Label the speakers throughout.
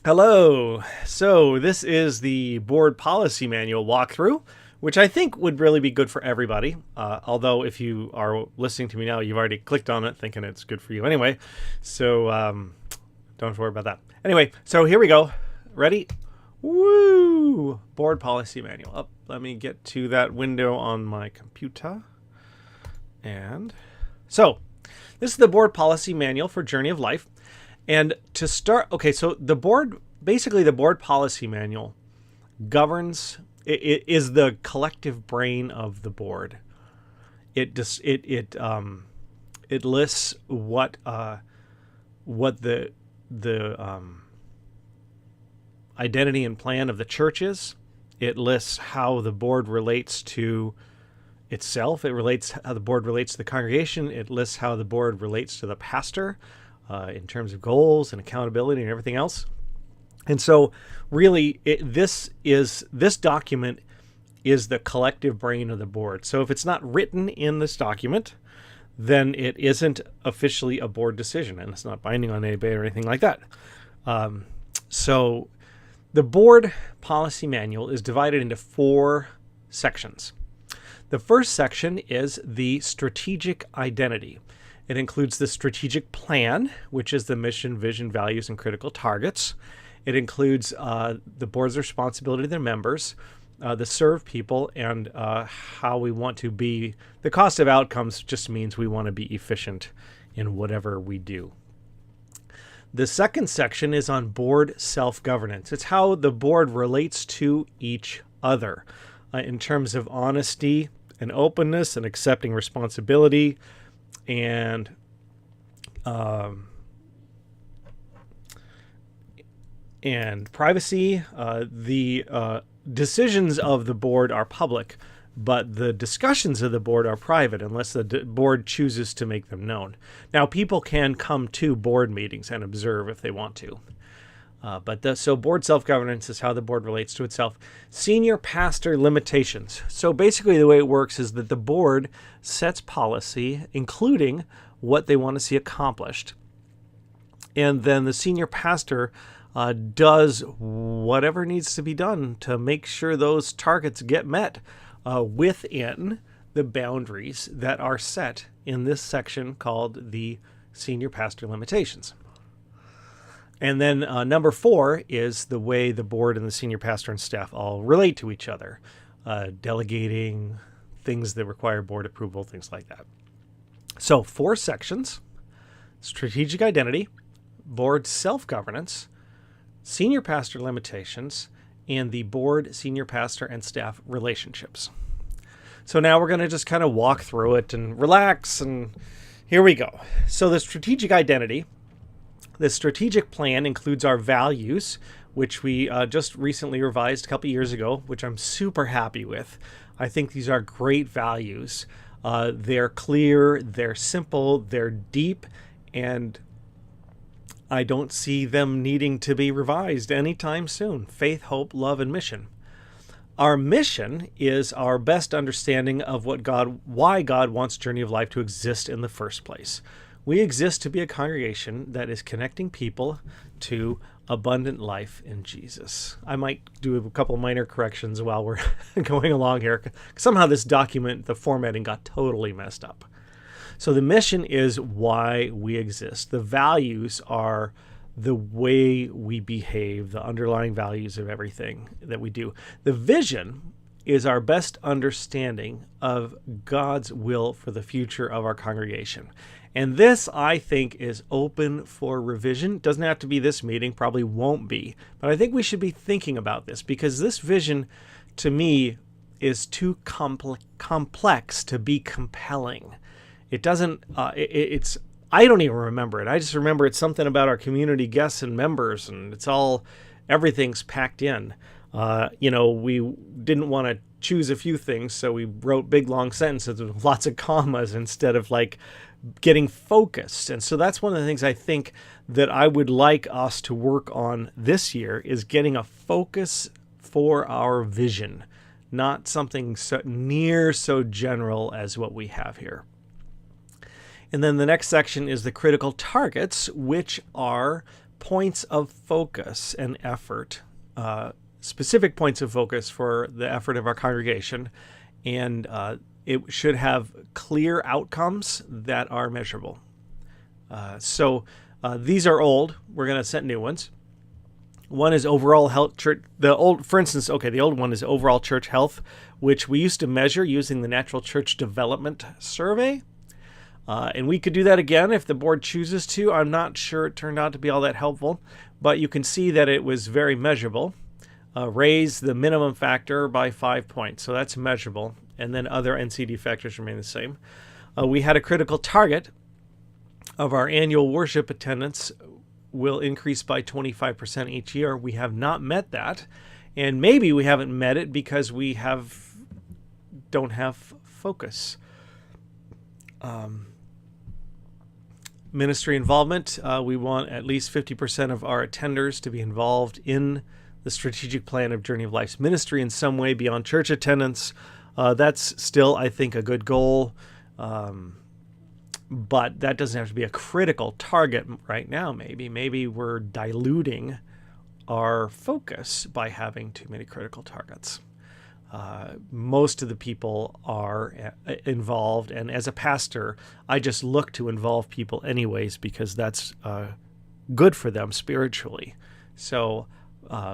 Speaker 1: Hello. So this is the board policy manual walkthrough, which I think would really be good for everybody. Although if you are listening to me now, you've already clicked on it thinking it's good for you anyway. So don't worry about that. Anyway, so here we go. Ready? Woo! Board policy manual. Oh, let me get to that window on my computer. And so this is the board policy manual for Journey of Life. And to start, okay, so the board policy manual governs, it is the collective brain of the board. It lists what the identity and plan of the church is. It lists how the board relates to itself. It relates how the board relates to the congregation. It lists how the board relates to the pastor. In terms of goals and accountability and everything else. And so really this document is the collective brain of the board. So if it's not written in this document, then it isn't officially a board decision and it's not binding on anybody or anything like that. So the board policy manual is divided into 4 sections. The first section is the strategic identity. It includes the strategic plan, which is the mission, vision, values, and critical targets. It includes the board's responsibility to their members, the serve people, and how we want to be. The cost of outcomes just means we want to be efficient in whatever we do. The second section is on board self-governance. It's how the board relates to each other in terms of honesty and openness and accepting responsibility, and privacy. The decisions of the board are public, but the discussions of the board are private unless the board chooses to make them known. Now, people can come to board meetings and observe if they want to. So board self-governance is how the board relates to itself. Senior pastor limitations. So basically the way it works is that the board sets policy, including what they want to see accomplished. And then the senior pastor does whatever needs to be done to make sure those targets get met within the boundaries that are set in this section called the senior pastor limitations. And then number 4 is the way the board and the senior pastor and staff all relate to each other, delegating, things that require board approval, things like that. So 4 sections: strategic identity, board self-governance, senior pastor limitations, and the board, senior pastor, and staff relationships. So now we're going to just kind of walk through it and relax, and here we go. So the strategic identity. The strategic plan includes our values, which we just recently revised a couple years ago, which I'm super happy with. I think these are great values. They're clear, they're simple, they're deep, and I don't see them needing to be revised anytime soon. Faith, hope, love, and mission. Our mission is our best understanding of why God wants Journey of Life to exist in the first place. We exist to be a congregation that is connecting people to abundant life in Jesus. I might do a couple minor corrections while we're going along here. Somehow this document, the formatting got totally messed up. So the mission is why we exist. The values are the way we behave, the underlying values of everything that we do. The vision is our best understanding of God's will for the future of our congregation. And this, I think, is open for revision. Doesn't have to be this meeting, probably won't be. But I think we should be thinking about this because this vision, to me, is too complex to be compelling. It doesn't, I don't even remember it. I just remember it's something about our community guests and members, and everything's packed in. We didn't want to choose a few things, so we wrote big, long sentences with lots of commas instead of getting focused. And so that's one of the things I think that I would like us to work on this year is getting a focus for our vision, not something so general as what we have here. And then the next section is the critical targets, which are points of focus and effort, specific points of focus for the effort of our congregation, and it should have clear outcomes that are measurable. So these are old. We're going to set new ones. One is overall health. The old one is overall church health, which we used to measure using the Natural Church Development Survey. And we could do that again if the board chooses to. I'm not sure it turned out to be all that helpful, but you can see that it was very measurable. Raise the minimum factor by 5 points, so that's measurable. And then other NCD factors remain the same. We had a critical target of our annual worship attendance will increase by 25% each year. We have not met that, and maybe we haven't met it because we don't have focus. Ministry involvement, we want at least 50% of our attenders to be involved in the strategic plan of Journey of Life's ministry in some way beyond church attendance. That's still, I think, a good goal, but that doesn't have to be a critical target right now. Maybe we're diluting our focus by having too many critical targets. Most of the people are involved, and as a pastor, I just look to involve people anyways because that's good for them spiritually. So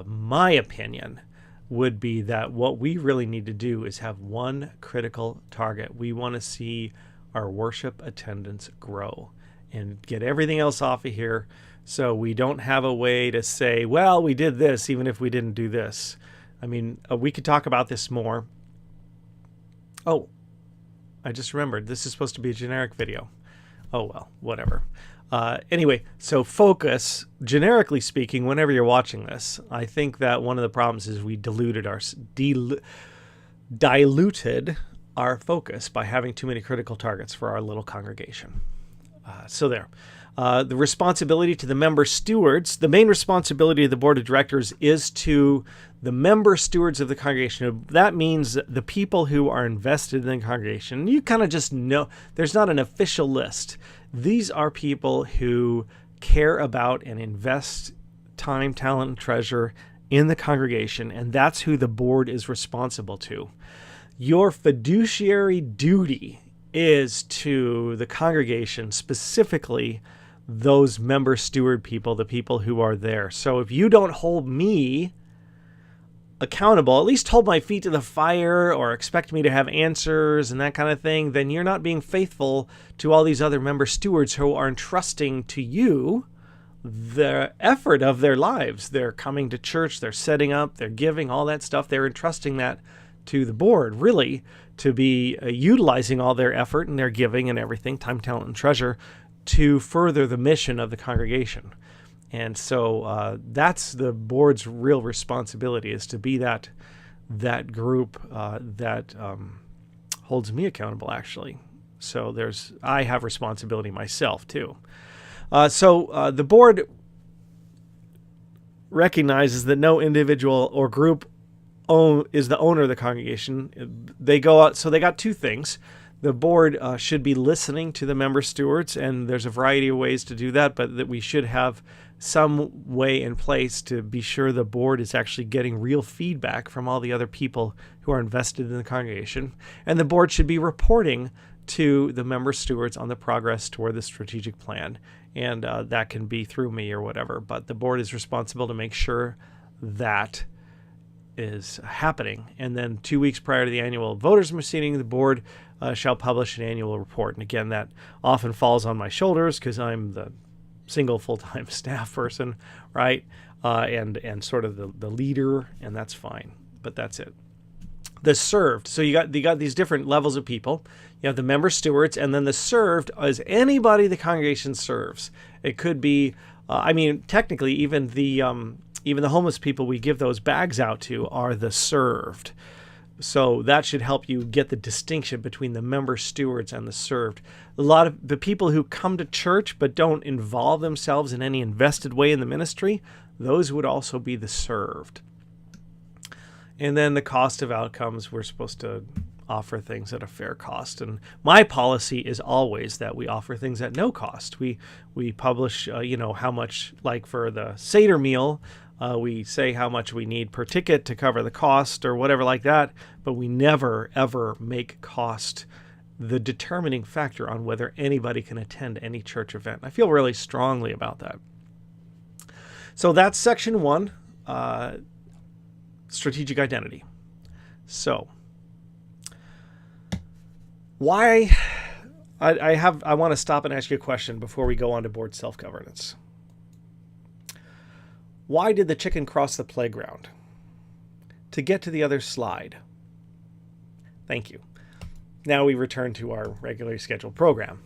Speaker 1: my opinion would be that what we really need to do is have one critical target. We want to see our worship attendance grow and get everything else off of here, so we don't have a way to say, well, we did this even if we didn't do this. I mean, we could talk about this more. Oh, I just remembered. This is supposed to be a generic video. Oh, well, whatever. Anyway, so focus, generically speaking, whenever you're watching this, I think that one of the problems is we diluted our focus by having too many critical targets for our little congregation. So there. The responsibility to the member stewards, the main responsibility of the board of directors is to the member stewards of the congregation. That means the people who are invested in the congregation. You kind of just know, there's not an official list. These are people who care about and invest time, talent, and treasure in the congregation, and that's who the board is responsible to. Your fiduciary duty is to the congregation, specifically those member steward people, the people who are there. So if you don't hold me accountable, at least hold my feet to the fire or expect me to have answers and that kind of thing, then you're not being faithful to all these other member stewards who are entrusting to you the effort of their lives. They're coming to church, they're setting up, they're giving, all that stuff. They're entrusting that to the board, really, to be utilizing all their effort and their giving and everything, time, talent, and treasure, to further the mission of the congregation. And so that's the board's real responsibility, is to be that group that holds me accountable, actually. So I have responsibility myself, too. So the board recognizes that no individual or group is the owner of the congregation. They go out, so they got two things. The board should be listening to the member stewards, and there's a variety of ways to do that, but that we should have some way in place to be sure the board is actually getting real feedback from all the other people who are invested in the congregation. And the board should be reporting to the member stewards on the progress toward the strategic plan. And that can be through me or whatever, but the board is responsible to make sure that is happening. And then 2 weeks prior to the annual voters meeting, the board shall publish an annual report. And again, that often falls on my shoulders because I'm the single full-time staff person, right? And sort of the leader, and that's fine. But that's it. The served. So you got these different levels of people. You have the member stewards, and then the served is anybody the congregation serves. It could be, technically, even the homeless people we give those bags out to are the served. So that should help you get the distinction between the member stewards and the served. A lot of the people who come to church but don't involve themselves in any invested way in the ministry, those would also be the served. And then the cost of outcomes, we're supposed to offer things at a fair cost. And my policy is always that we offer things at no cost. We publish, how much, like for the Seder meal, we say how much we need per ticket to cover the cost or whatever like that, but we never, ever make cost the determining factor on whether anybody can attend any church event. I feel really strongly about that. So that's section 1, strategic identity. So why I want to stop and ask you a question before we go on to board self-governance. Why did the chicken cross the playground? To get to the other slide. Thank you. Now we return to our regularly scheduled program.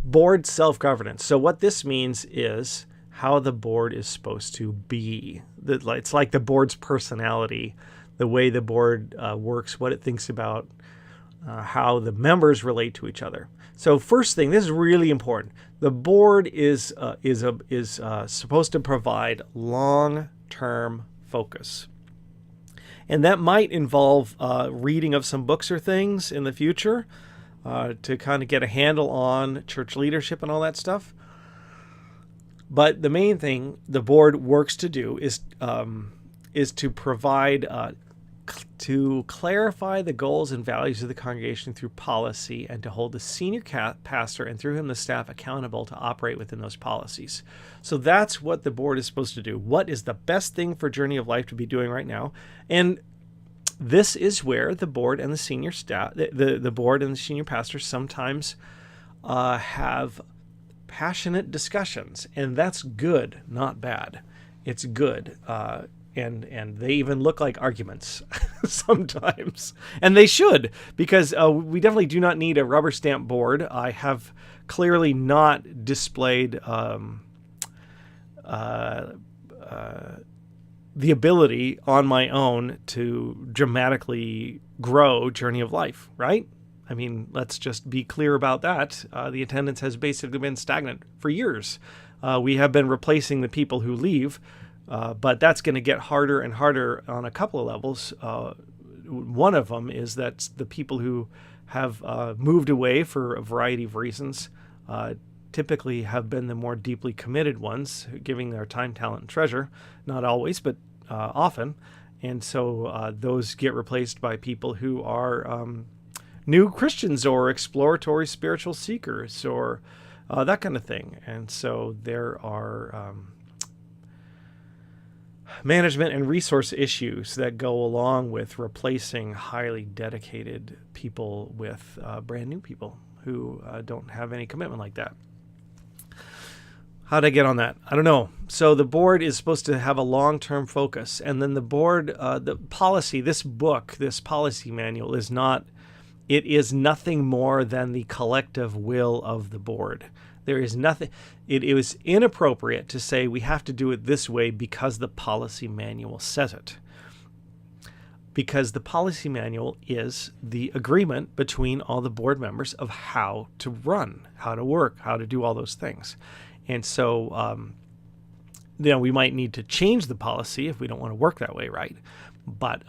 Speaker 1: Board self-governance. So what this means is how the board is supposed to be. It's like the board's personality, the way the board works, what it thinks about, how the members relate to each other. So first thing, this is really important. The board is supposed to provide long-term focus. And that might involve reading of some books or things in the future to kind of get a handle on church leadership and all that stuff. But the main thing the board works to do is to provide, to clarify the goals and values of the congregation through policy, and to hold the senior pastor and through him the staff accountable to operate within those policies. So that's what the board is supposed to do. What is the best thing for Journey of Life to be doing right now? And this is where the board and the senior staff, the board and the senior pastor sometimes have passionate discussions, and that's good, not bad. It's good. And they even look like arguments sometimes. And they should, because we definitely do not need a rubber stamp board. I have clearly not displayed the ability on my own to dramatically grow Journey of Life, right? I mean, let's just be clear about that. The attendance has basically been stagnant for years. We have been replacing the people who leave, but that's going to get harder and harder on a couple of levels. One of them is that the people who have moved away for a variety of reasons typically have been the more deeply committed ones, giving their time, talent, and treasure. Not always, but often. And so those get replaced by people who are new Christians or exploratory spiritual seekers or that kind of thing. And so there are management and resource issues that go along with replacing highly dedicated people with brand new people who don't have any commitment like that. How'd I get on that? I don't know. So the board is supposed to have a long-term focus, and then the board, the policy, this book, this policy manual is nothing more than the collective will of the board. There is nothing, it was inappropriate to say we have to do it this way because the policy manual says it. Because the policy manual is the agreement between all the board members of how to run, how to work, how to do all those things. And so, we might need to change the policy if we don't want to work that way, right? But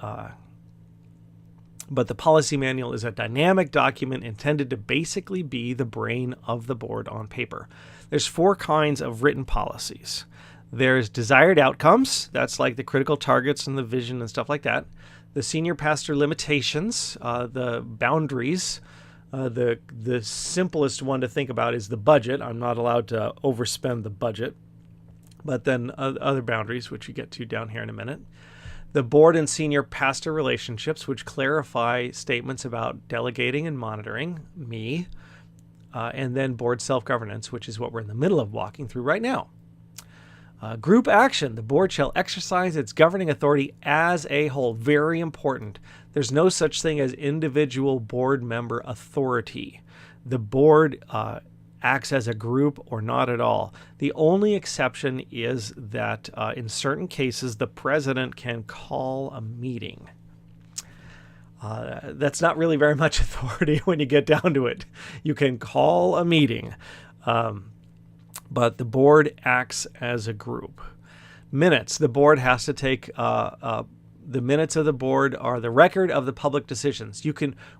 Speaker 1: the policy manual is a dynamic document intended to basically be the brain of the board on paper. There's 4 kinds of written policies. There's desired outcomes. That's like the critical targets and the vision and stuff like that. The senior pastor limitations, the boundaries. The simplest one to think about is the budget. I'm not allowed to overspend the budget. But then other boundaries, which we get to down here in a minute. The board and senior pastor relationships, which clarify statements about delegating and monitoring, me. And then board self-governance, which is what we're in the middle of walking through right now. Group action. The board shall exercise its governing authority as a whole. Very important. There's no such thing as individual board member authority. The board acts as a group or not at all. The only exception is that in certain cases, the president can call a meeting. That's not really very much authority when you get down to it. You can call a meeting. But the board acts as a group. Minutes. The board has to take the minutes of the board are the record of the public decisions.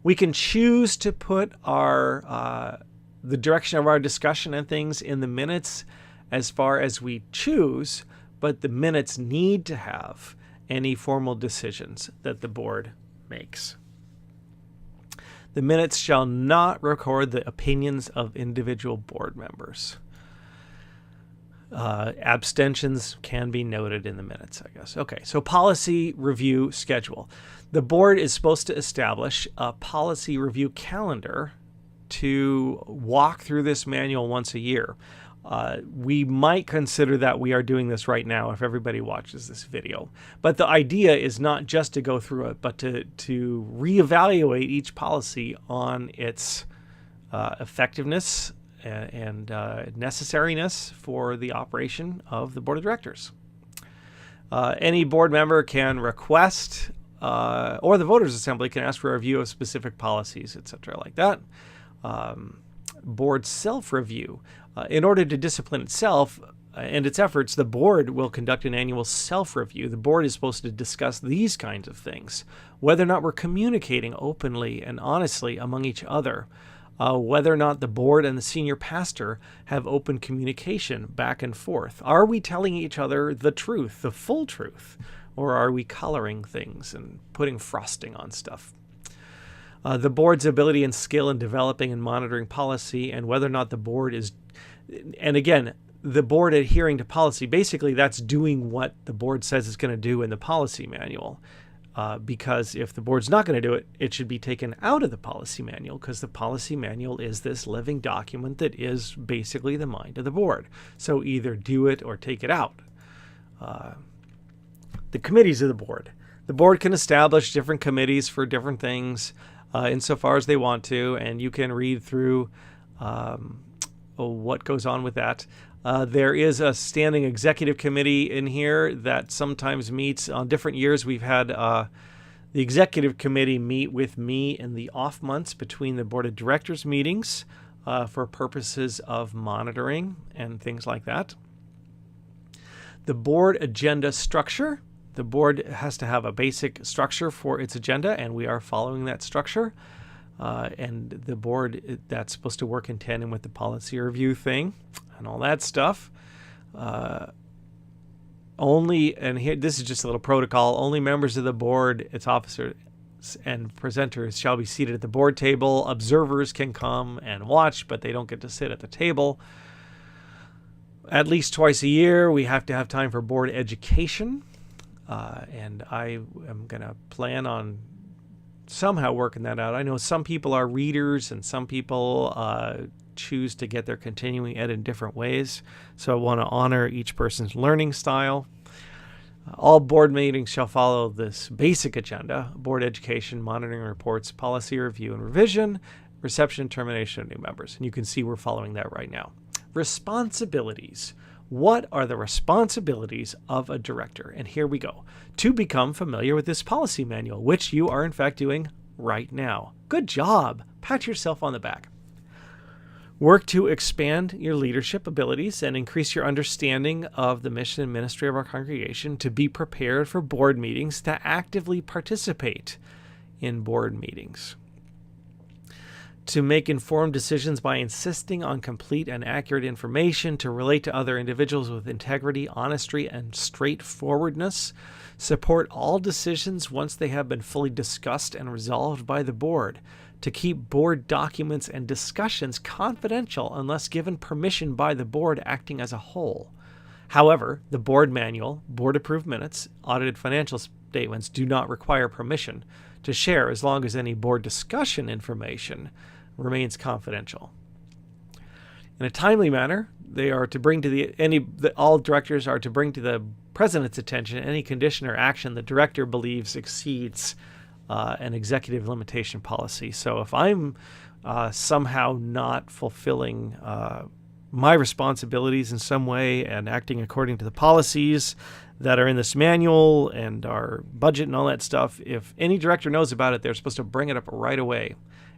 Speaker 1: We can choose to put our the direction of our discussion and things in the minutes as far as we choose, but the minutes need to have any formal decisions that the board makes. The minutes shall not record the opinions of individual board members. Abstentions can be noted in the minutes, I guess. Okay, so policy review schedule. The board is supposed to establish a policy review calendar to walk through this manual once a year. We might consider that we are doing this right now if everybody watches this video. But the idea is not just to go through it, but to reevaluate each policy on its effectiveness and necessariness for the operation of the board of directors. Any board member can request, or the voters' assembly can ask for a review of specific policies, etc., like that. Board self-review. In order to discipline itself and its efforts, the board will conduct an annual self-review. The board is supposed to discuss these kinds of things: whether or not we're communicating openly and honestly among each other, whether or not the board and the senior pastor have open communication back and forth. Are we telling each other the truth, the full truth, or are we coloring things and putting frosting on stuff? The board's ability and skill in developing and monitoring policy, and whether or not the board is, and again, the board adhering to policy, basically that's doing what the board says it's going to do in the policy manual. Because if the board's not going to do it, it should be taken out of the policy manual, because the policy manual is this living document that is basically the mind of the board. So either do it or take it out. The committees of the board. The board can establish different committees for different things insofar as they want to, and you can read through what goes on with that. There is a standing executive committee in here that sometimes meets on different years. We've had the executive committee meet with me in the off months between the board of directors meetings for purposes of monitoring and things like that. The board agenda structure. The board has to have a basic structure for its agenda, and we are following that structure. And the board, that's supposed to work in tandem with the policy review thing and all that stuff. And here, this is just a little protocol, only members of the board, its officers, and presenters shall be seated at the board table. Observers can come and watch, but they don't get to sit at the table. At least twice a year, we have to have time for board education. And I am going to plan on somehow working that out. I know some people are readers and some people choose to get their continuing ed in different ways. So I want to honor each person's learning style. All board meetings shall follow this basic agenda: board education, monitoring reports, policy review and revision, reception and termination of new members. And you can see we're following that right now. Responsibilities. What are the responsibilities of a director? And here we go. To become familiar with this policy manual, which you are in fact doing right now. Good job. Pat yourself on the back. Work to expand your leadership abilities and increase your understanding of the mission and ministry of our congregation, to be prepared for board meetings, to actively participate in board meetings. To make informed decisions by insisting on complete and accurate information, to relate to other individuals with integrity, honesty, and straightforwardness. Support all decisions once they have been fully discussed and resolved by the board. To keep board documents and discussions confidential unless given permission by the board acting as a whole. However, the board manual, board-approved minutes, audited financial statements do not require permission to share as long as any board discussion information remains confidential. In a timely manner, they are to bring to all directors are to bring to the president's attention any condition or action the director believes exceeds an executive limitation policy. So if I'm somehow not fulfilling my responsibilities in some way and acting according to the policies that are in this manual and our budget and all that stuff, if any director knows about it, they're supposed to bring it up right away.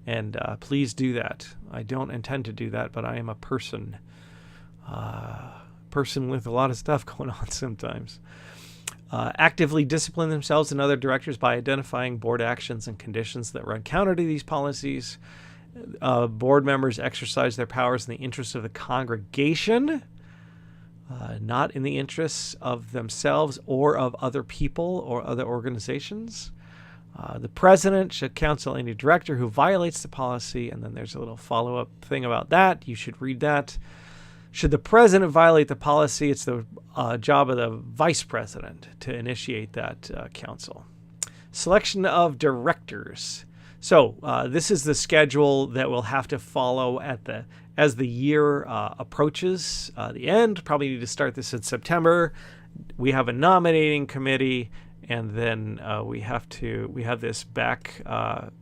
Speaker 1: And please do that. I don't intend to do that, but I am a person with a lot of stuff going on sometimes. Actively discipline themselves and other directors by identifying board actions and conditions that run counter to these policies. Board members exercise their powers in the interests of the congregation, not in the interests of themselves or of other people or other organizations. The president should counsel any director who violates the policy, and then there's a little follow-up thing about that. You should read that. Should the president violate the policy, it's the job of the vice president to initiate that counsel. Selection of directors. So this is the schedule that we'll have to follow as the year approaches the end. Probably need to start this in September. We have a nominating committee, and then we have this backdated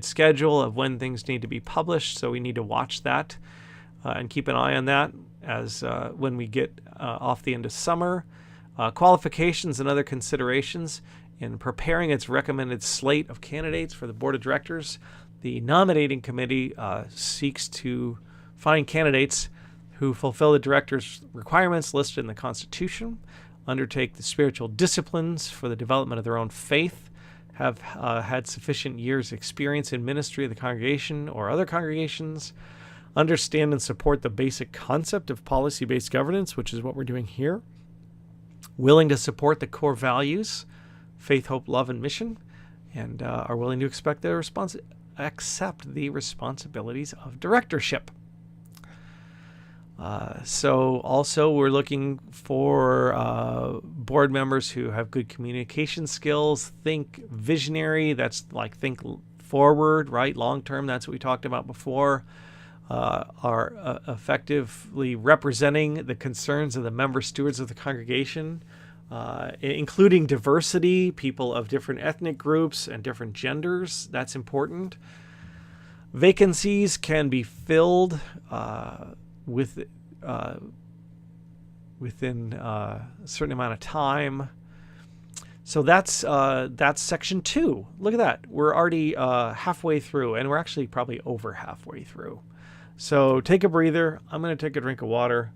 Speaker 1: schedule of when things need to be published. So we need to watch that and keep an eye on that as when we get off the end of summer. Qualifications and other considerations. In preparing its recommended slate of candidates for the board of directors, the nominating committee seeks to find candidates who fulfill the director's requirements listed in the Constitution, undertake the spiritual disciplines for the development of their own faith, have had sufficient years' experience in ministry of the congregation or other congregations, understand and support the basic concept of policy-based governance, which is what we're doing here, willing to support the core values, faith, hope, love, and mission, and are willing to accept the responsibilities of directorship. So also we're looking for board members who have good communication skills, think visionary, that's like think forward, right? Long term, that's what we talked about before. Are effectively representing the concerns of the member stewards of the congregation, including diversity, people of different ethnic groups and different genders. That's important. Vacancies can be filled within a certain amount of time. So that's section 2. Look at that. We're already halfway through, and we're actually probably over halfway through. So take a breather. I'm going to take a drink of water.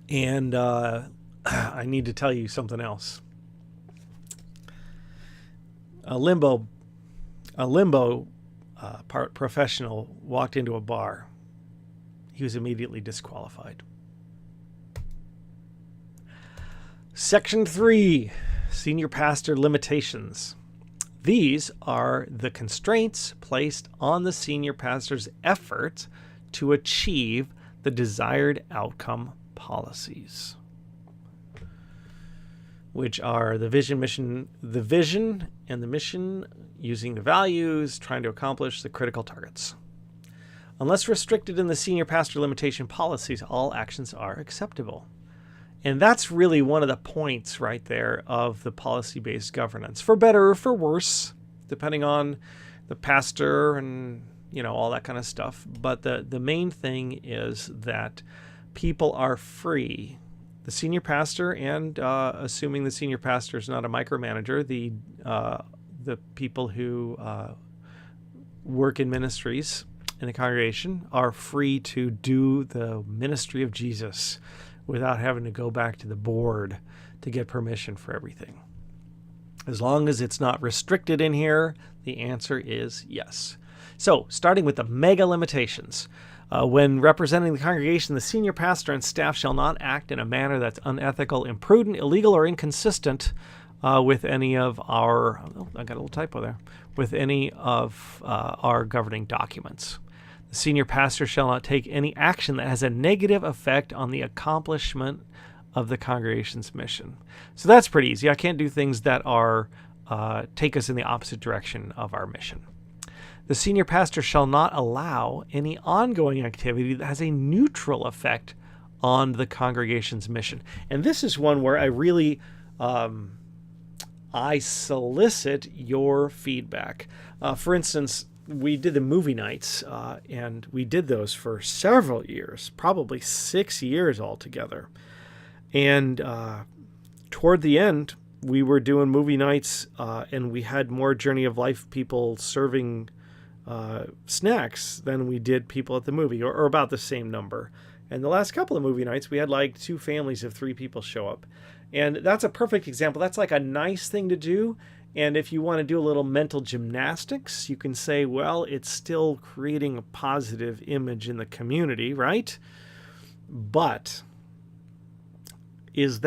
Speaker 1: And I need to tell you something else. A limbo professional walked into a bar. He was immediately disqualified. Section 3, senior pastor limitations. These are the constraints placed on the senior pastor's effort to achieve the desired outcome policies, which are the vision and the mission, using the values, trying to accomplish the critical targets. Unless restricted in the senior pastor limitation policies, all actions are acceptable. And that's really one of the points right there of the policy-based governance, for better or for worse, depending on the pastor and, all that kind of stuff. But the main thing is that people are free. The senior pastor, and assuming the senior pastor is not a micromanager, the people who work in ministries in the congregation are free to do the ministry of Jesus without having to go back to the board to get permission for everything. As long as it's not restricted in here, the answer is yes. So, starting with the mega limitations. When representing the congregation, the senior pastor and staff shall not act in a manner that's unethical, imprudent, illegal, or inconsistent with any of our, I got a little typo there, with any of our governing documents. The senior pastor shall not take any action that has a negative effect on the accomplishment of the congregation's mission. So that's pretty easy. I can't do things that are take us in the opposite direction of our mission. The senior pastor shall not allow any ongoing activity that has a neutral effect on the congregation's mission. And this is one where I really I solicit your feedback. For instance, we did the movie nights, and we did those for several years, probably 6 years altogether. And toward the end, we were doing movie nights, and we had more Journey of Life people serving snacks than we did people at the movie, or about the same number. And the last couple of movie nights, we had like 2 families of 3 people show up. And that's a perfect example. That's like a nice thing to do. And if you want to do a little mental gymnastics, you can say, well, it's still creating a positive image in the community, right? But it's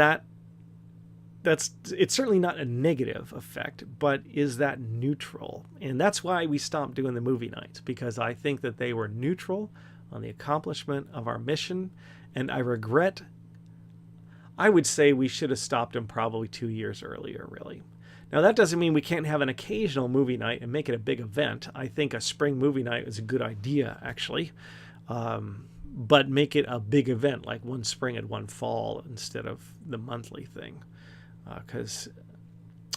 Speaker 1: certainly not a negative effect, but is that neutral? And that's why we stopped doing the movie nights, because I think that they were neutral on the accomplishment of our mission. And I would say we should have stopped them probably 2 years earlier, really. Now, that doesn't mean we can't have an occasional movie night and make it a big event. I think a spring movie night is a good idea, actually. But make it a big event, like one spring and one fall, instead of the monthly thing. Because,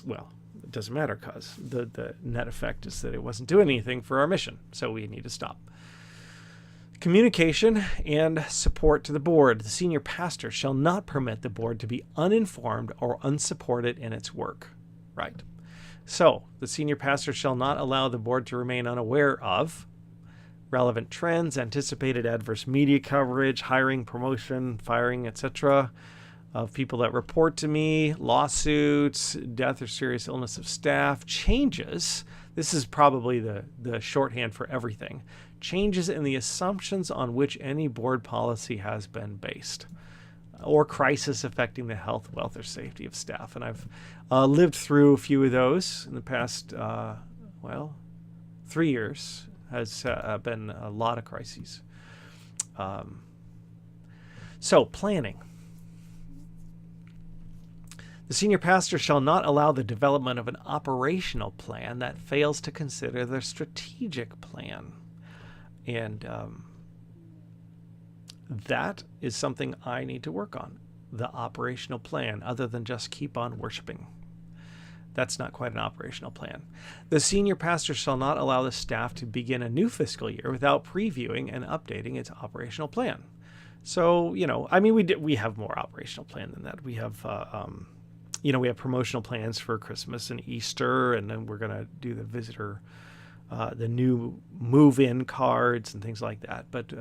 Speaker 1: well, it doesn't matter, because the net effect is that it wasn't doing anything for our mission. So we need to stop. Communication and support to the board. The senior pastor shall not permit the board to be uninformed or unsupported in its work. Right. So the senior pastor shall not allow the board to remain unaware of relevant trends, anticipated adverse media coverage, hiring, promotion, firing, etc., of people that report to me, lawsuits, death or serious illness of staff, changes. This is probably the shorthand for everything. Changes in the assumptions on which any board policy has been based, or crisis affecting the health, wealth, or safety of staff. And I've lived through a few of those in the past, 3 years has been a lot of crises. So, planning. The senior pastor shall not allow the development of an operational plan that fails to consider the strategic plan. And that is something I need to work on, the operational plan, other than just keep on worshiping. That's not quite an operational plan. The senior pastor shall not allow the staff to begin a new fiscal year without previewing and updating its operational plan. So, we have more operational plan than that. We have, we have promotional plans for Christmas and Easter, and then we're going to do the visitor, the new move-in cards and things like that. But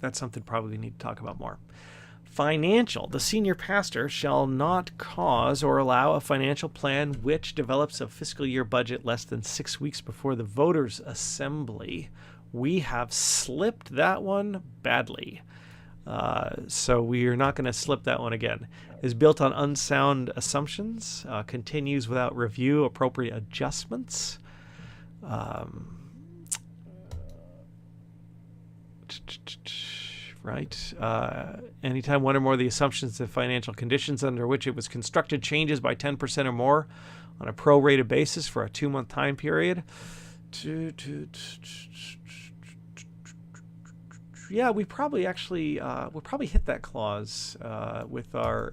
Speaker 1: that's something probably we need to talk about more. Financial. The senior pastor shall not cause or allow a financial plan which develops a fiscal year budget less than 6 weeks before the voters' assembly. We have slipped that one badly. So we are not going to slip that one again. Is built on unsound assumptions, continues without review, appropriate adjustments. Right. Anytime one or more of the assumptions of financial conditions under which it was constructed changes by 10% or more on a prorated basis for a 2-month time period. Yeah, we probably we'll probably hit that clause with our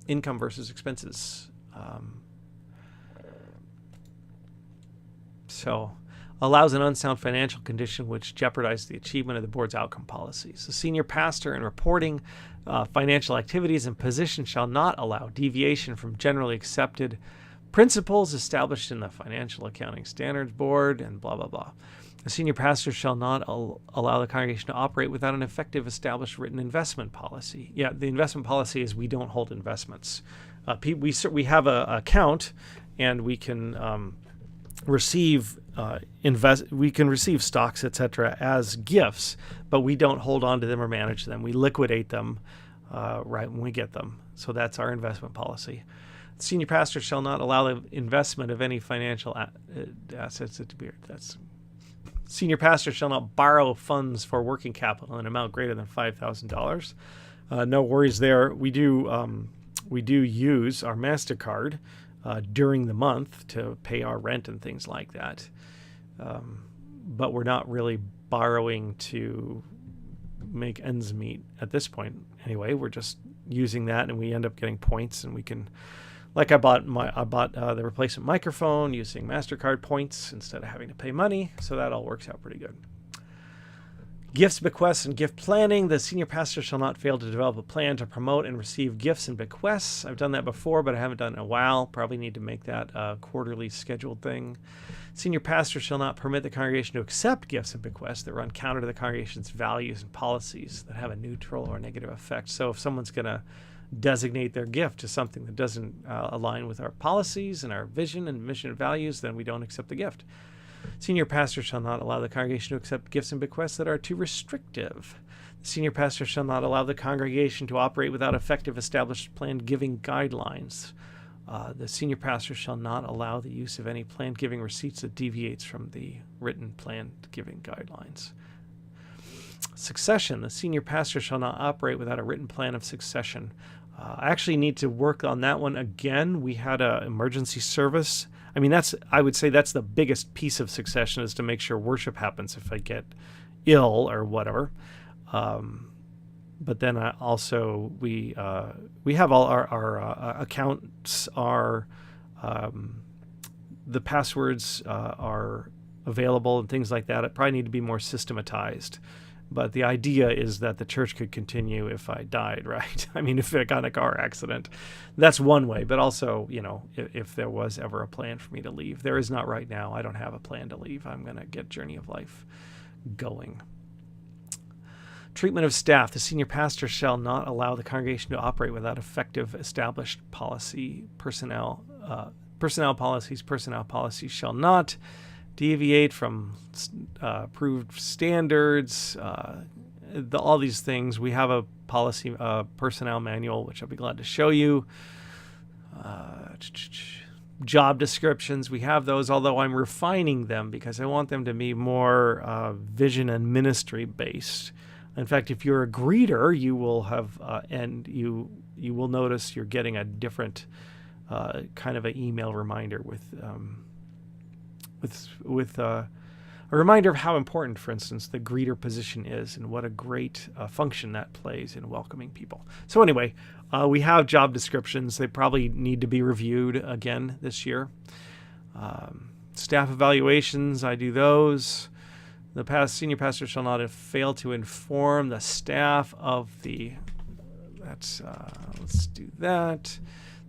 Speaker 1: income versus expenses. So allows an unsound financial condition which jeopardizes the achievement of the board's outcome policies. The senior pastor in reporting financial activities and positions shall not allow deviation from generally accepted principles established in the Financial Accounting Standards Board, and blah, blah, blah. The senior pastor shall not allow the congregation to operate without an effective established written investment policy. Yeah, the investment policy is we don't hold investments. We have an account, and we can receive stocks, etc., as gifts, but we don't hold on to them or manage them. We liquidate them right when we get them. So that's our investment policy. The senior pastor shall not allow the investment of any financial assets to be. Senior pastor shall not borrow funds for working capital in an amount greater than $5,000. No worries there. We do use our MasterCard during the month to pay our rent and things like that. But we're not really borrowing to make ends meet at this point. Anyway, we're just using that, and we end up getting points, and we can, like I bought the replacement microphone using MasterCard points instead of having to pay money. So that all works out pretty good. Gifts, bequests, and gift planning. The senior pastor shall not fail to develop a plan to promote and receive gifts and bequests. I've done that before, but I haven't done it in a while. Probably need to make that a quarterly scheduled thing. Senior pastor shall not permit the congregation to accept gifts and bequests that run counter to the congregation's values and policies that have a neutral or negative effect. So if someone's going to designate their gift to something that doesn't align with our policies and our vision and mission and values, then we don't accept the gift. Senior pastor shall not allow the congregation to accept gifts and bequests that are too restrictive. The senior pastor shall not allow the congregation to operate without effective established planned giving guidelines. The senior pastor shall not allow the use of any planned giving receipts that deviates from the written planned giving guidelines. Succession. The senior pastor shall not operate without a written plan of succession. I actually need to work on that one again. We had an emergency service. I mean, I would say that's the biggest piece of succession, is to make sure worship happens if I get ill or whatever. But then we have all our accounts are, the passwords are available and things like that. It probably need to be more systematized. But the idea is that the church could continue if I died, right? I mean, if I got in a car accident, that's one way. But also, if there was ever a plan for me to leave, there is not right now. I don't have a plan to leave. I'm going to get Journey of Life going. Treatment of staff. The senior pastor shall not allow the congregation to operate without effective established personnel policies. Personnel policies shall not deviate from approved standards, all these things. We have a policy personnel manual, which I'll be glad to show you. Job descriptions, we have those, although I'm refining them because I want them to be more vision and ministry based. In fact, if you're a greeter, you will have, and you will notice you're getting a different kind of an email reminder with a reminder of how important, for instance, the greeter position is and what a great function that plays in welcoming people. So anyway, we have job descriptions. They probably need to be reviewed again this year. Staff evaluations, I do those. The senior pastor shall not fail to inform the staff of let's do that.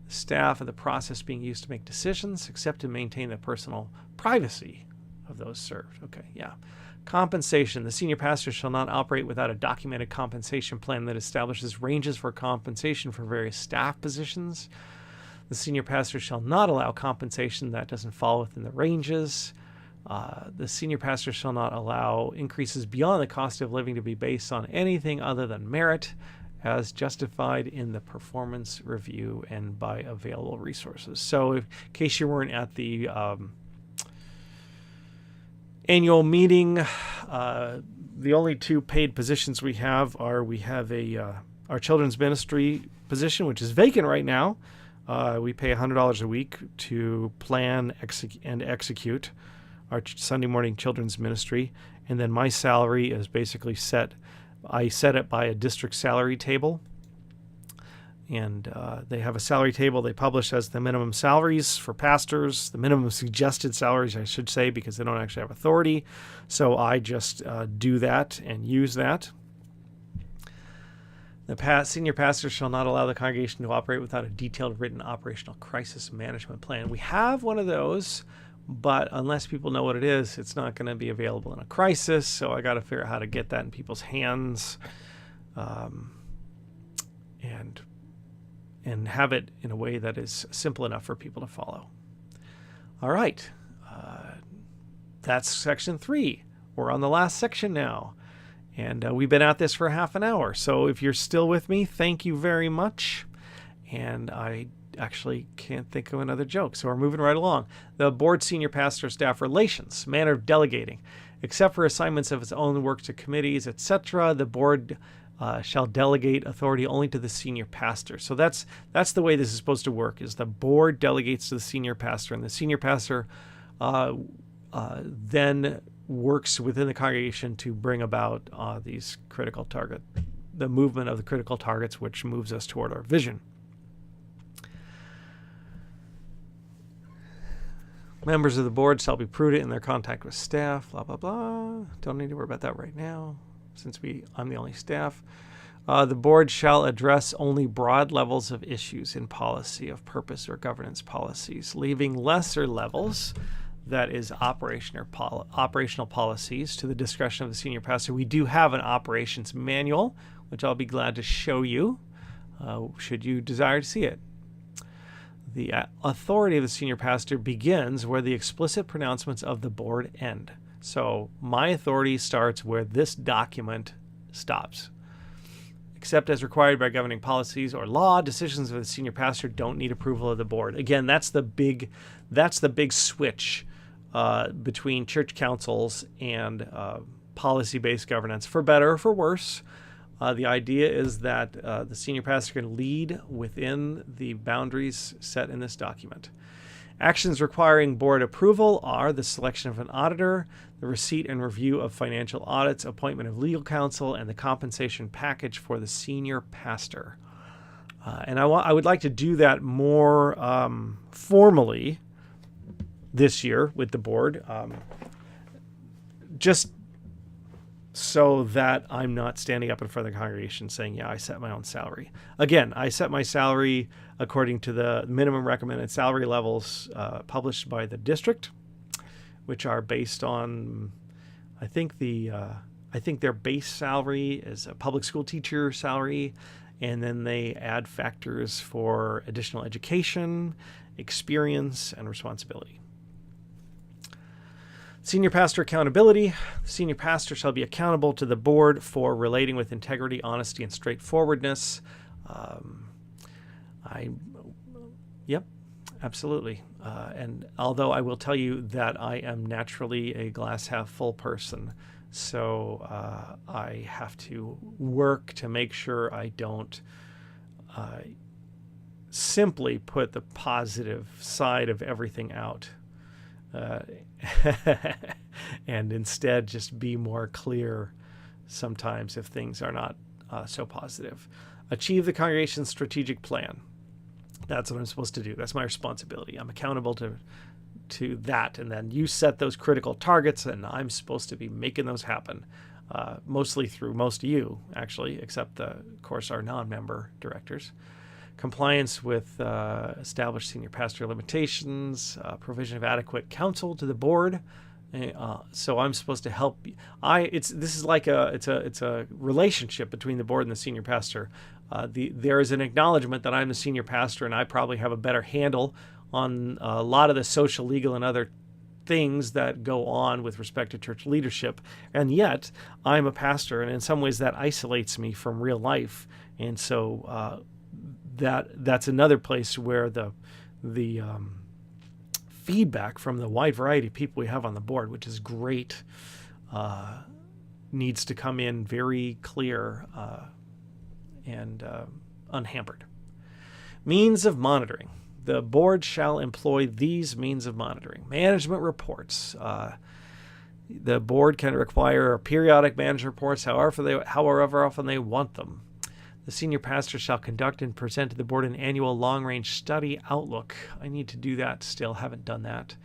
Speaker 1: The staff of the process being used to make decisions, except to maintain the personal privacy of those served. Okay, yeah. Compensation. The senior pastor shall not operate without a documented compensation plan that establishes ranges for compensation for various staff positions. The senior pastor shall not allow compensation that doesn't fall within the ranges. The senior pastor shall not allow increases beyond the cost of living to be based on anything other than merit, as justified in the performance review and by available resources. So in case you weren't at the annual meeting, the only two paid positions we have are, our children's ministry position, which is vacant right now. We pay $100 a week to plan and execute our Sunday morning children's ministry. And then my salary is basically set. I set it by a district salary table. And they have a salary table they publish as the minimum salaries for pastors, the minimum suggested salaries, I should say, because they don't actually have authority. So I just do that and use that. The senior pastor shall not allow the congregation to operate without a detailed written operational crisis management plan. We have one of those, but unless people know what it is, it's not going to be available in a crisis. So I got to figure out how to get that in people's hands, and have it in a way that is simple enough for people to follow. All right. That's section 3. We're on the last section now. And we've been at this for half an hour. So if you're still with me, thank you very much. And I actually can't think of another joke. So we're moving right along. The board, senior pastor, staff relations, manner of delegating. Except for assignments of its own work to committees, etc., the board shall delegate authority only to the senior pastor. So that's the way this is supposed to work, is the board delegates to the senior pastor, and the senior pastor then works within the congregation to bring about the movement of the critical targets, which moves us toward our vision. Members of the board shall be prudent in their contact with staff, blah, blah, blah. Don't need to worry about that right now. since I'm the only staff. The board shall address only broad levels of issues in policy of purpose or governance policies, leaving lesser levels, that is operational policies, to the discretion of the senior pastor. We do have an operations manual, which I'll be glad to show you, should you desire to see it. The authority of the senior pastor begins where the explicit pronouncements of the board end. So my authority starts where this document stops. Except as required by governing policies or law, decisions of the senior pastor don't need approval of the board. Again, that's the big switch between church councils and policy-based governance, for better or for worse. The idea is that the senior pastor can lead within the boundaries set in this document. Actions requiring board approval are the selection of an auditor, the receipt and review of financial audits, appointment of legal counsel, and the compensation package for the senior pastor. And I would like to do that more formally this year with the board, just so that I'm not standing up in front of the congregation saying, yeah, I set my own salary. Again, I set my salary according to the minimum recommended salary levels published by the district, which are based on, I think their base salary is a public school teacher salary, and then they add factors for additional education, experience, and responsibility. Senior pastor accountability. The senior pastor shall be accountable to the board for relating with integrity, honesty, and straightforwardness. Yep, absolutely. And although I will tell you that I am naturally a glass half full person, so I have to work to make sure I don't simply put the positive side of everything out. And instead just be more clear sometimes if things are not so positive. Achieve the congregation's strategic plan. That's what I'm supposed to do. That's my responsibility. I'm accountable to that. And then you set those critical targets, and I'm supposed to be making those happen, mostly through most of you, actually, except, of course, our non-member directors. Compliance with established senior pastor limitations, provision of adequate counsel to the board. So I'm supposed to help. This is like it's a relationship between the board and the senior pastor. There is an acknowledgement that I'm the senior pastor and I probably have a better handle on a lot of the social, legal, and other things that go on with respect to church leadership. And yet I'm a pastor, and in some ways that isolates me from real life. And so that's another place where the feedback from the wide variety of people we have on the board, which is great, needs to come in very clear and unhampered. Means of monitoring. The board shall employ these means of monitoring. Management reports. The board can require periodic management reports however often they want them. The senior pastor shall conduct and present to the board an annual long-range study outlook. I need to do that still, haven't done that.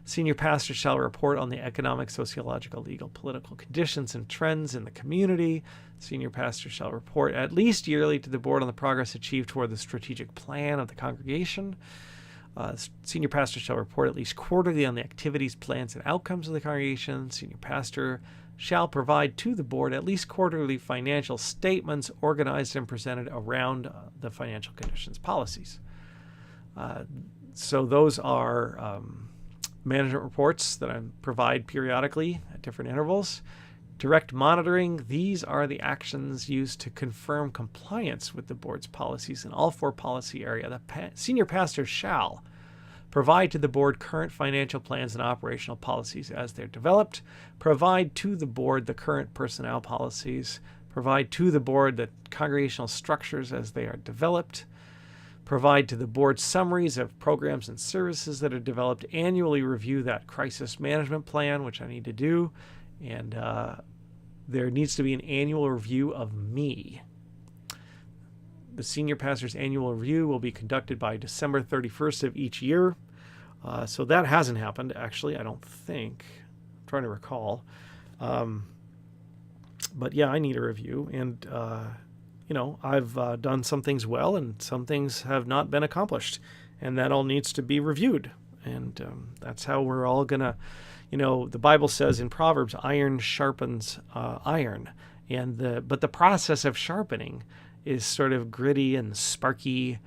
Speaker 1: Senior pastor shall report on the economic, sociological, legal, political conditions and trends in the community. Senior pastor shall report at least yearly to the board on the progress achieved toward the strategic plan of the congregation. Senior pastor shall report at least quarterly on the activities, plans, and outcomes of the congregation. Senior pastor shall provide to the board at least quarterly financial statements organized and presented around the financial conditions policies. So those are management reports that I provide periodically at different intervals. Direct monitoring. These are the actions used to confirm compliance with the board's policies in all four policy areas. The senior pastor shall provide to the board current financial plans and operational policies as they're developed, provide to the board the current personnel policies, provide to the board the congregational structures as they are developed, provide to the board summaries of programs and services that are developed, annually review that crisis management plan, which I need to do, and there needs to be an annual review of me. The senior pastor's annual review will be conducted by December 31st of each year. So that hasn't happened, actually, I don't think. I'm trying to recall. But yeah, I need a review. And, I've done some things well and some things have not been accomplished. And that all needs to be reviewed. And that's how we're all going to, the Bible says in Proverbs, iron sharpens iron. But the process of sharpening is sort of gritty and sparky,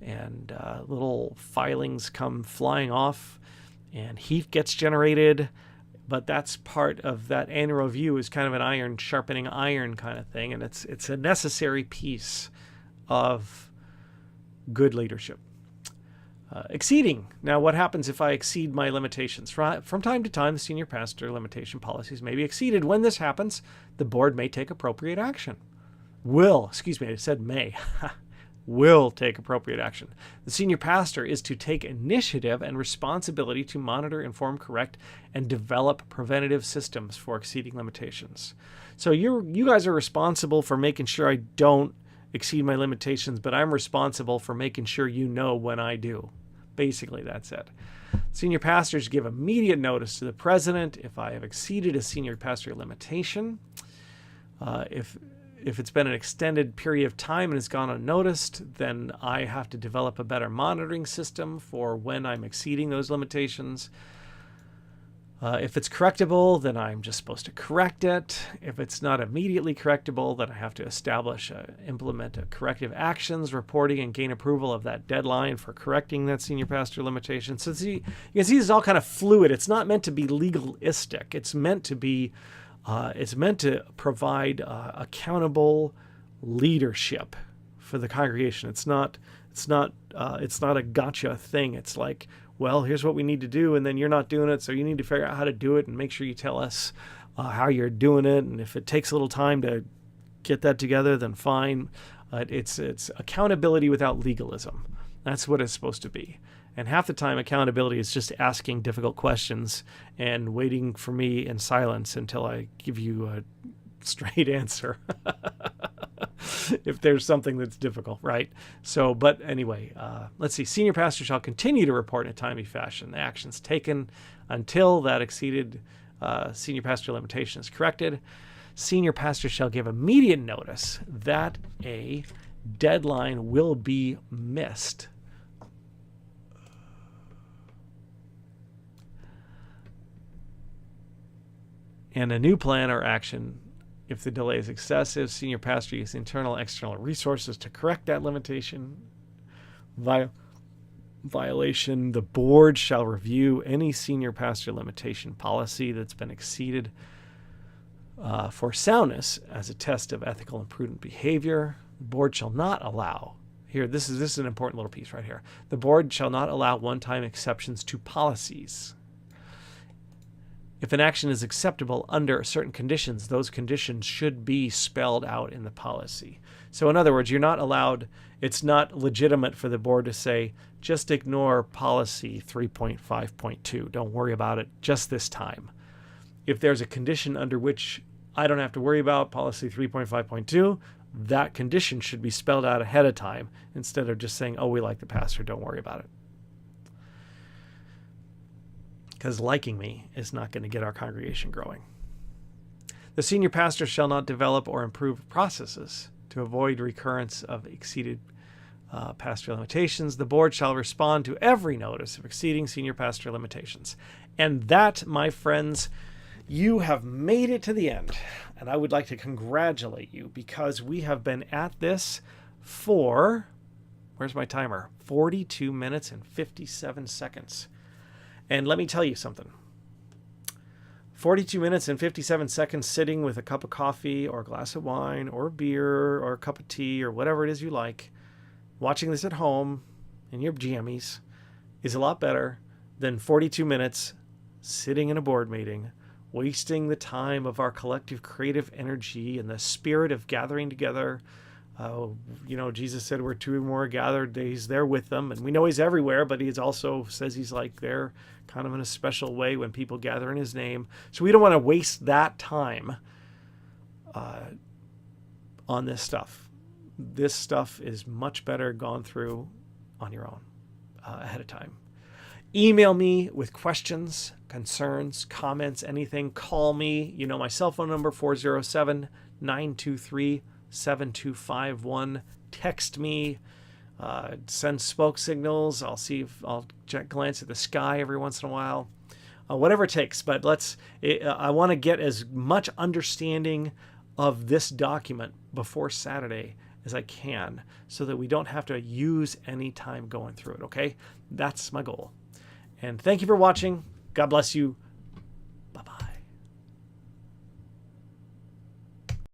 Speaker 1: and little filings come flying off and heat gets generated. But that's part of that annual review, is kind of an iron sharpening iron kind of thing. And it's a necessary piece of good leadership. Exceeding. Now, what happens if I exceed my limitations? From time to time, the senior pastor limitation policies may be exceeded. When this happens, the board may take appropriate action. I said may. Will take appropriate action. The senior pastor is to take initiative and responsibility to monitor, inform, correct, and develop preventative systems for exceeding limitations. So you guys are responsible for making sure I don't exceed my limitations, but I'm responsible for making sure you know when I do. Basically, that's it. Senior pastors give immediate notice to the president if I have exceeded a senior pastor limitation. If it's been an extended period of time and it's gone unnoticed, then I have to develop a better monitoring system for when I'm exceeding those limitations. If it's correctable, then I'm just supposed to correct it. If it's not immediately correctable, then I have to implement corrective actions, reporting, and gain approval of that deadline for correcting that senior pastor limitation. So you can see this is all kind of fluid. It's not meant to be legalistic. It's meant to provide accountable leadership for the congregation. It's not a gotcha thing. It's like, well, here's what we need to do, and then you're not doing it, so you need to figure out how to do it and make sure you tell us how you're doing it. And if it takes a little time to get that together, then fine. It's accountability without legalism. That's what it's supposed to be. And half the time, accountability is just asking difficult questions and waiting for me in silence until I give you a straight answer. If there's something that's difficult, right? So, but anyway, let's see. Senior pastor shall continue to report in a timely fashion the actions taken until that exceeded senior pastor limitation is corrected. Senior pastor shall give immediate notice that a deadline will be missed. And a new plan or action, if the delay is excessive, senior pastor uses internal and external resources to correct that limitation. Violation, the board shall review any senior pastor limitation policy that's been exceeded for soundness as a test of ethical and prudent behavior. The board shall not allow, this is an important little piece right here. The board shall not allow one-time exceptions to policies. If an action is acceptable under certain conditions, those conditions should be spelled out in the policy. So in other words, it's not legitimate for the board to say, just ignore policy 3.5.2. Don't worry about it just this time. If there's a condition under which I don't have to worry about policy 3.5.2, that condition should be spelled out ahead of time instead of just saying, oh, we like the pastor, don't worry about it. Because liking me is not going to get our congregation growing. The senior pastor shall not develop or improve processes to avoid recurrence of exceeded pastor limitations. The board shall respond to every notice of exceeding senior pastor limitations. And that, my friends, you have made it to the end. And I would like to congratulate you because we have been at this for, where's my timer? 42 minutes and 57 seconds. And let me tell you something. 42 minutes and 57 seconds sitting with a cup of coffee or a glass of wine or beer or a cup of tea or whatever it is you like, watching this at home in your jammies is a lot better than 42 minutes sitting in a board meeting, wasting the time of our collective creative energy and the spirit of gathering together. Jesus said where two or more are gathered, he's there with them. And we know he's everywhere, but he also says he's like there kind of in a special way when people gather in his name. So we don't want to waste that time on this stuff. This stuff is much better gone through on your own ahead of time. Email me with questions, concerns, comments, anything. Call me. My cell phone number, 407 923-7251. Text me. Send smoke signals. I'll see if I'll glance at the sky every once in a while. Whatever it takes. But I want to get as much understanding of this document before Saturday as I can so that we don't have to use any time going through it. Okay? That's my goal. And thank you for watching. God bless you.